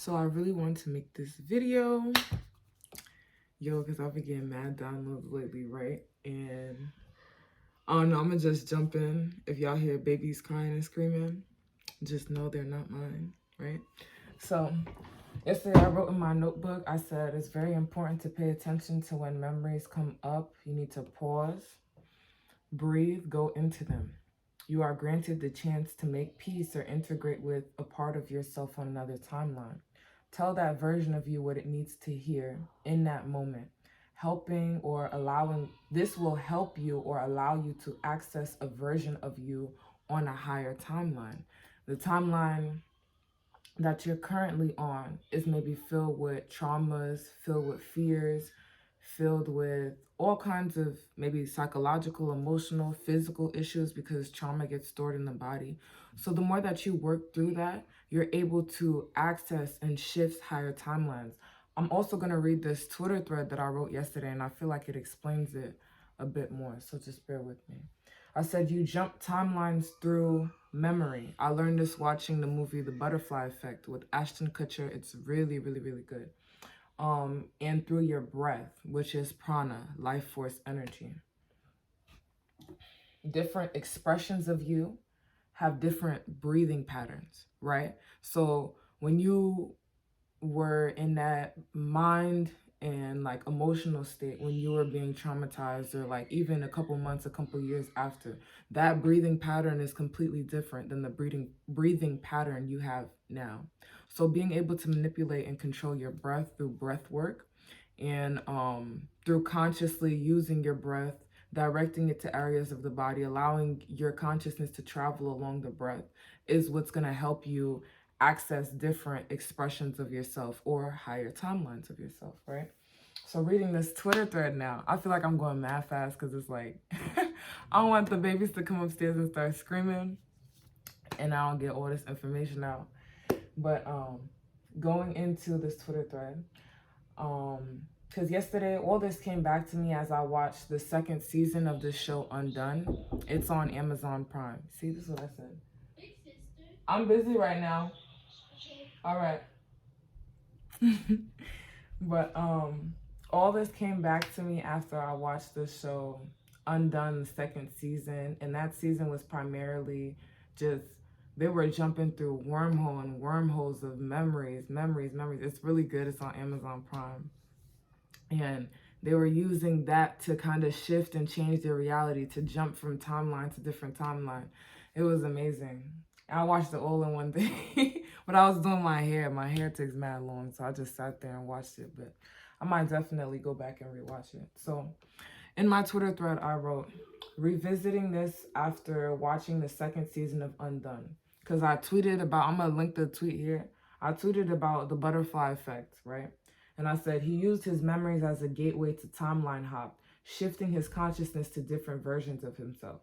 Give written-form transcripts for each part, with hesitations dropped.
So I really wanted to make this video, because I've been getting mad downloads lately, right? And I don't know, I'm gonna just jump in. If y'all hear babies crying and screaming, just know they're not mine, right? So yesterday I wrote in my notebook, I said it's very important to pay attention to when memories come up. You need to pause, breathe, go into them. You are granted the chance to make peace or integrate with a part of yourself on another timeline. Tell that version of you what it needs to hear in that moment. Helping or allowing, this will help you or allow you to access a version of you on a higher timeline. The timeline that you're currently on is maybe filled with traumas, filled with fears, filled with all kinds of maybe psychological, emotional, physical issues because trauma gets stored in the body. So the more that you work through that, you're able to access and shift higher timelines. I'm also going to read this Twitter thread that I wrote yesterday, and I feel like it explains it a bit more. So just bear with me. I said you jump timelines through memory. I learned this watching the movie The Butterfly Effect with Ashton Kutcher. It's really, really, really good. And through your breath, which is prana, life force energy. Different expressions of you have different breathing patterns, right? So when you were in that mind and like emotional state when you were being traumatized, or like even a couple months, a couple years after, that breathing pattern is completely different than the breathing pattern you have now. So being able to manipulate and control your breath through breath work and through consciously using your breath, directing it to areas of the body, allowing your consciousness to travel along the breath is what's going to help you access different expressions of yourself or higher timelines of yourself, right? So reading this Twitter thread now, I feel like I'm going mad fast because it's like, I don't want the babies to come upstairs and start screaming and I don't get all this information out. But going into this Twitter thread, because yesterday all this came back to me as I watched the second season of this show Undone. It's on Amazon Prime. See, this is what I said. Big sister. I'm busy right now. Okay. All right. But all this came back to me after I watched the show Undone, the second season, and that season was primarily just they were jumping through wormhole and wormholes of memories. It's really good. It's on Amazon Prime. And they were using that to kind of shift and change their reality, to jump from timeline to different timeline. It was amazing. I watched it all in one day, but I was doing my hair. My hair takes mad long, so I just sat there and watched it. But I might definitely go back and rewatch it. So in my Twitter thread, I wrote, revisiting this after watching the second season of Undone. Because I tweeted about, I'm going to link the tweet here. I tweeted about the butterfly effect, right? And I said, he used his memories as a gateway to timeline hop, shifting his consciousness to different versions of himself.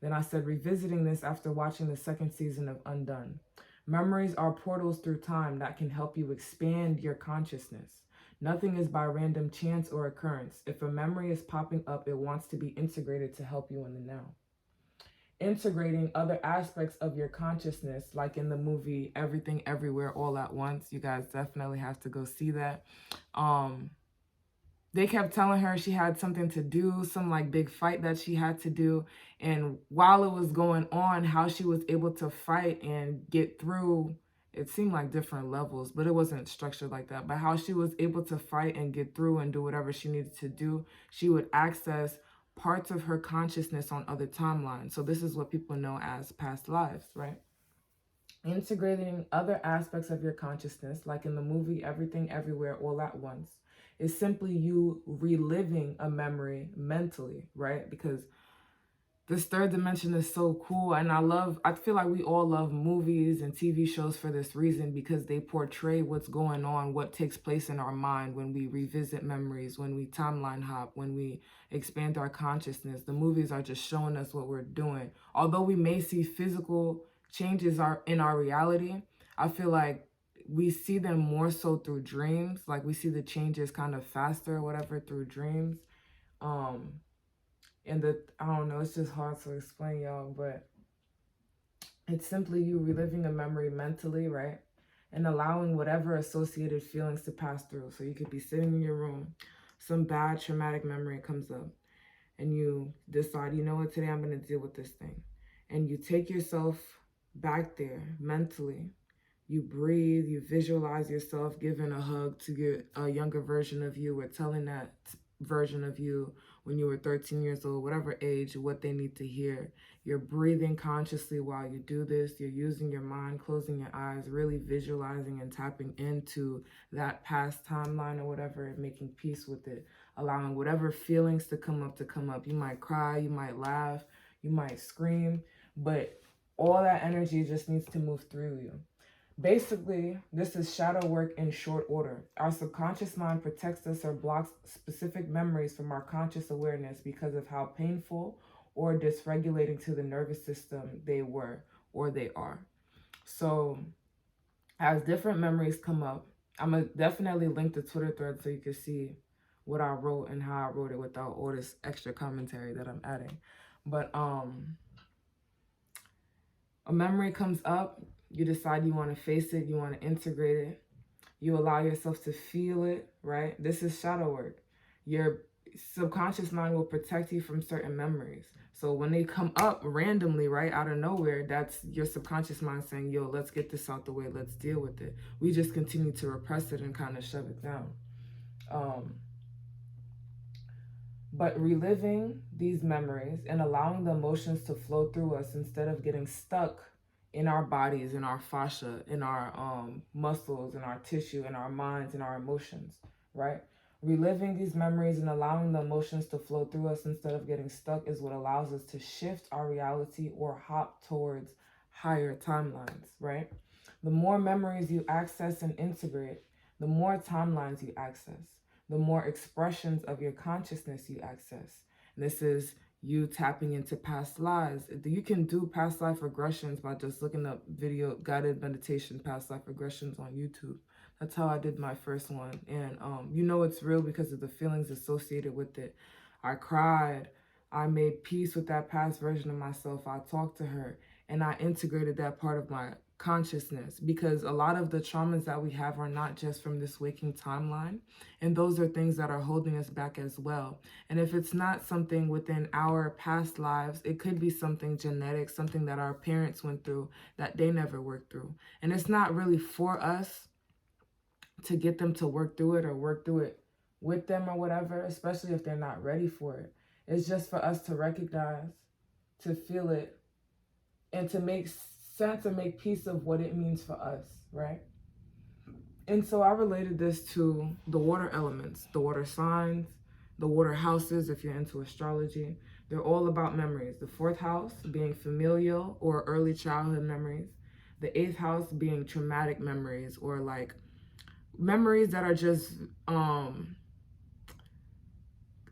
Then I said, revisiting this after watching the second season of Undone. Memories are portals through time that can help you expand your consciousness. Nothing is by random chance or occurrence. If a memory is popping up, it wants to be integrated to help you in the now. Integrating other aspects of your consciousness, like in the movie Everything Everywhere All at Once. You guys definitely have to go see that. They kept telling her she had something to do, some like big fight that she had to do. And while it was going on, how she was able to fight and get through, it seemed like different levels, but it wasn't structured like that. But how she was able to fight and get through and do whatever she needed to do, she would access parts of her consciousness on other timelines. So this is what people know as past lives, right? Integrating other aspects of your consciousness, like in the movie Everything Everywhere All at Once, is simply you reliving a memory mentally, right? Because this third dimension is so cool. And I feel like we all love movies and TV shows for this reason, because they portray what's going on, what takes place in our mind when we revisit memories, when we timeline hop, when we expand our consciousness. The movies are just showing us what we're doing. Although we may see physical changes in our reality, I feel like we see them more so through dreams. Like we see the changes kind of faster or whatever through dreams. And I don't know, it's just hard to explain, y'all, but it's simply you reliving a memory mentally, right? and allowing whatever associated feelings to pass through. So you could be sitting in your room, some bad traumatic memory comes up, and you decide, you know what, today I'm going to deal with this thing. And you take yourself back there mentally. You breathe, you visualize yourself giving a hug to a younger version of you, or telling that version of you when you were 13 years old, whatever age, what they need to hear. You're breathing consciously while you do this. You're using your mind, closing your eyes, really visualizing and tapping into that past timeline or whatever, and making peace with it, allowing whatever feelings to come up. You might cry, you might laugh, you might scream, but all that energy just needs to move through you. Basically, this is shadow work in short order. Our subconscious mind protects us or blocks specific memories from our conscious awareness because of how painful or dysregulating to the nervous system they were or they are. So as different memories come up, I'm going to definitely link the Twitter thread so you can see what I wrote and how I wrote it without all this extra commentary that I'm adding. But a memory comes up, you decide you want to face it, you want to integrate it, you allow yourself to feel it, right? This is shadow work. Your subconscious mind will protect you from certain memories. So when they come up randomly, right, out of nowhere, that's your subconscious mind saying, yo, let's get this out the way, let's deal with it. We just continue to repress it and kind of shove it down. But reliving these memories and allowing the emotions to flow through us instead of getting stuck in our bodies, in our fascia, in our muscles, in our tissue, in our minds, in our emotions, right? Reliving these memories and allowing the emotions to flow through us instead of getting stuck is what allows us to shift our reality or hop towards higher timelines, right? The more memories you access and integrate, the more timelines you access, the more expressions of your consciousness you access. And this is you tapping into past lives. You can do past life regressions by just looking up video guided meditation past life regressions on YouTube. That's how I did my first one. And you know it's real because of the feelings associated with it. I cried. I made peace with that past version of myself. I talked to her and I integrated that part of my consciousness, because a lot of the traumas that we have are not just from this waking timeline, and those are things that are holding us back as well. And if it's not something within our past lives, it could be something genetic, something that our parents went through that they never worked through. And it's not really for us to get them to work through it or work through it with them or whatever, especially if they're not ready for it. It's just for us to recognize, to feel it, and to make sense and make peace of what it means for us, right? And so I related this to the water elements, the water signs, the water houses, if you're into astrology. They're all about memories. The 4th house being familial or early childhood memories. The 8th house being traumatic memories, or like memories that are just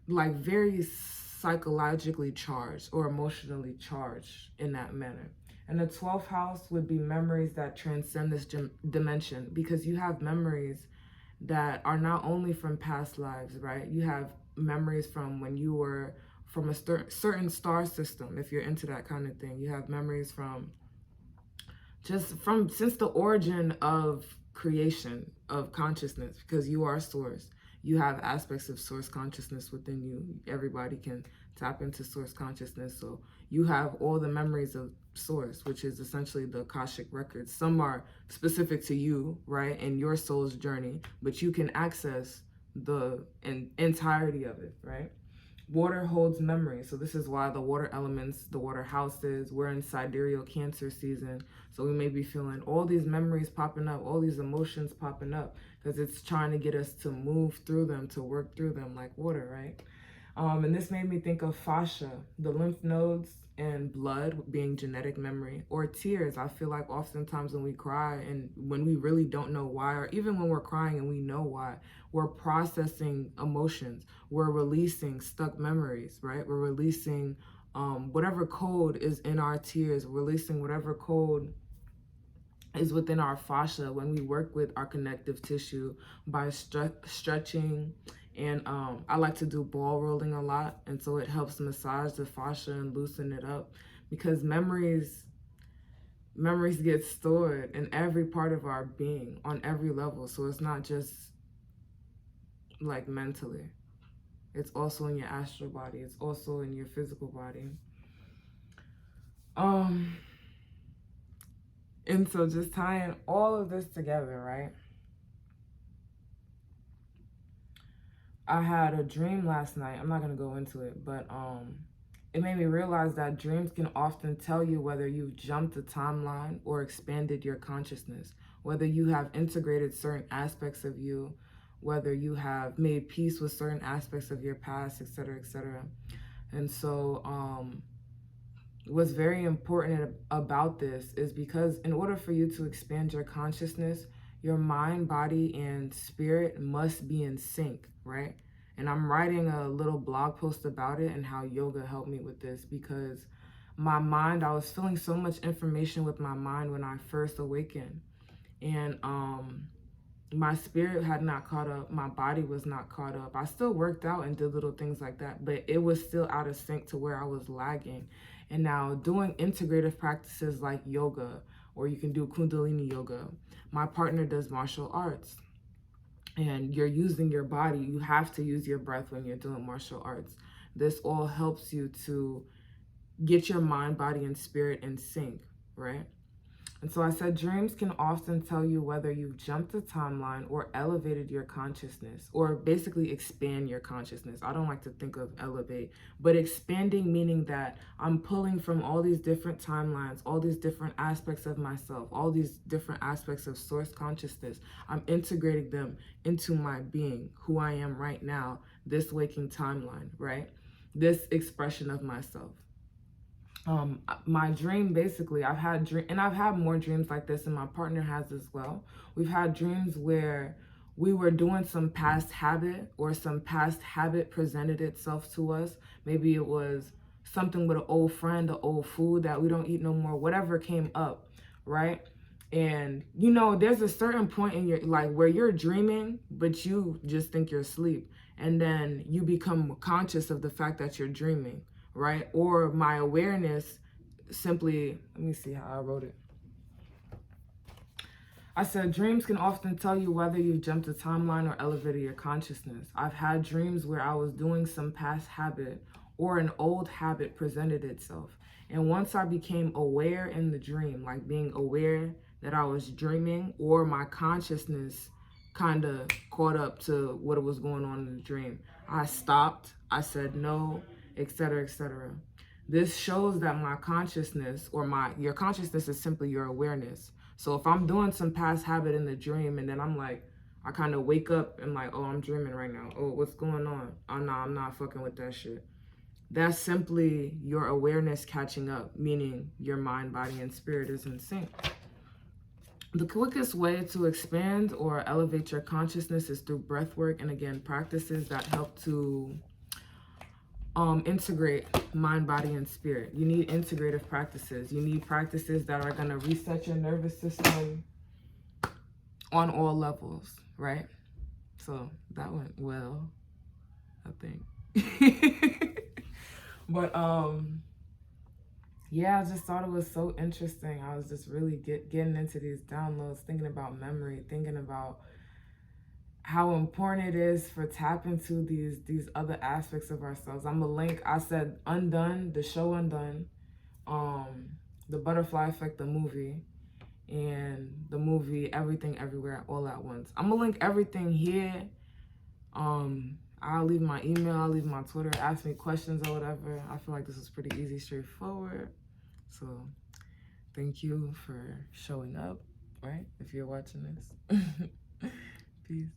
like very psychologically charged or emotionally charged in that manner. And the 12th house would be memories that transcend this dimension, because you have memories that are not only from past lives, right? You have memories from when you were from a certain star system, if you're into that kind of thing. You have memories from since the origin of creation of consciousness, because you are source. You have aspects of source consciousness within you. Everybody can tap into source consciousness. So you have all the memories of source, which is essentially the Akashic records. Some are specific to you, right, and your soul's journey, but you can access the entirety of it, right? Water holds memory. So this is why the water elements, the water houses, we're in sidereal Cancer season. So we may be feeling all these memories popping up, all these emotions popping up, because it's trying to get us to move through them, to work through them like water, right? And this made me think of fascia, the lymph nodes, and blood being genetic memory, or tears. I feel like oftentimes when we cry and when we really don't know why, or even when we're crying and we know why, we're processing emotions, we're releasing stuck memories, right? We're releasing whatever code is in our tears, releasing whatever code is within our fascia when we work with our connective tissue by stretching. And I like to do ball rolling a lot, and so it helps massage the fascia and loosen it up, because memories memories get stored in every part of our being on every level. So it's not just like mentally. It's also in your astral body. It's also in your physical body. And so just tying all of this together, right? I had a dream last night. I'm not going to go into it, but it made me realize that dreams can often tell you whether you've jumped a timeline or expanded your consciousness, whether you have integrated certain aspects of you, whether you have made peace with certain aspects of your past, etc., etc. And so what's very important about this is because in order for you to expand your consciousness, your mind, body, and spirit must be in sync, right? And I'm writing a little blog post about it and how yoga helped me with this, because my mind, I was feeling so much information with my mind when I first awakened. And my spirit had not caught up. My body was not caught up. I still worked out and did little things like that, but it was still out of sync to where I was lagging. And now doing integrative practices like yoga, or you can do Kundalini yoga. My partner does martial arts, and you're using your body. You have to use your breath when you're doing martial arts. This all helps you to get your mind, body, and spirit in sync, right? And so I said, dreams can often tell you whether you've jumped a timeline or elevated your consciousness, or basically expand your consciousness. I don't like to think of elevate, but expanding meaning that I'm pulling from all these different timelines, all these different aspects of myself, all these different aspects of source consciousness. I'm integrating them into my being, who I am right now, this waking timeline, right? This expression of myself. My dream, basically, I've had more dreams like this, and my partner has as well. We've had dreams where we were doing some past habit, or some past habit presented itself to us. Maybe it was something with an old friend, an old food that we don't eat no more, whatever came up, right? And there's a certain point in your like where you're dreaming, but you just think you're asleep, and then you become conscious of the fact that you're dreaming, right? Or my awareness simply, let me see how I wrote it. I said, dreams can often tell you whether you've jumped a timeline or elevated your consciousness. I've had dreams where I was doing some past habit, or an old habit presented itself. And once I became aware in the dream, like being aware that I was dreaming, or my consciousness kind of caught up to what was going on in the dream, I stopped, I said no, etc., etc. This shows that my consciousness, or your consciousness, is simply your awareness. So if I'm doing some past habit in the dream, and then I'm like, I kind of wake up and like, oh, I'm dreaming right now. Oh, what's going on? Oh, no, I'm not fucking with that shit. That's simply your awareness catching up, meaning your mind, body, and spirit is in sync. The quickest way to expand or elevate your consciousness is through breath work, and again, practices that help to integrate mind, body, and spirit. You need integrative practices. You need practices that are going to reset your nervous system on all levels, right? So that went well, I think. But yeah, I just thought it was so interesting. I was just really getting into these downloads, thinking about memory, thinking about how important it is for tapping into these other aspects of ourselves. I'm gonna link, I said Undone, the show Undone, the Butterfly Effect, the movie, and the movie Everything Everywhere All at Once. I'm gonna link everything here. I'll leave my email, I'll leave my Twitter, ask me questions or whatever. I feel like this is pretty easy, straightforward. So thank you for showing up, right? If you're watching this. Peace.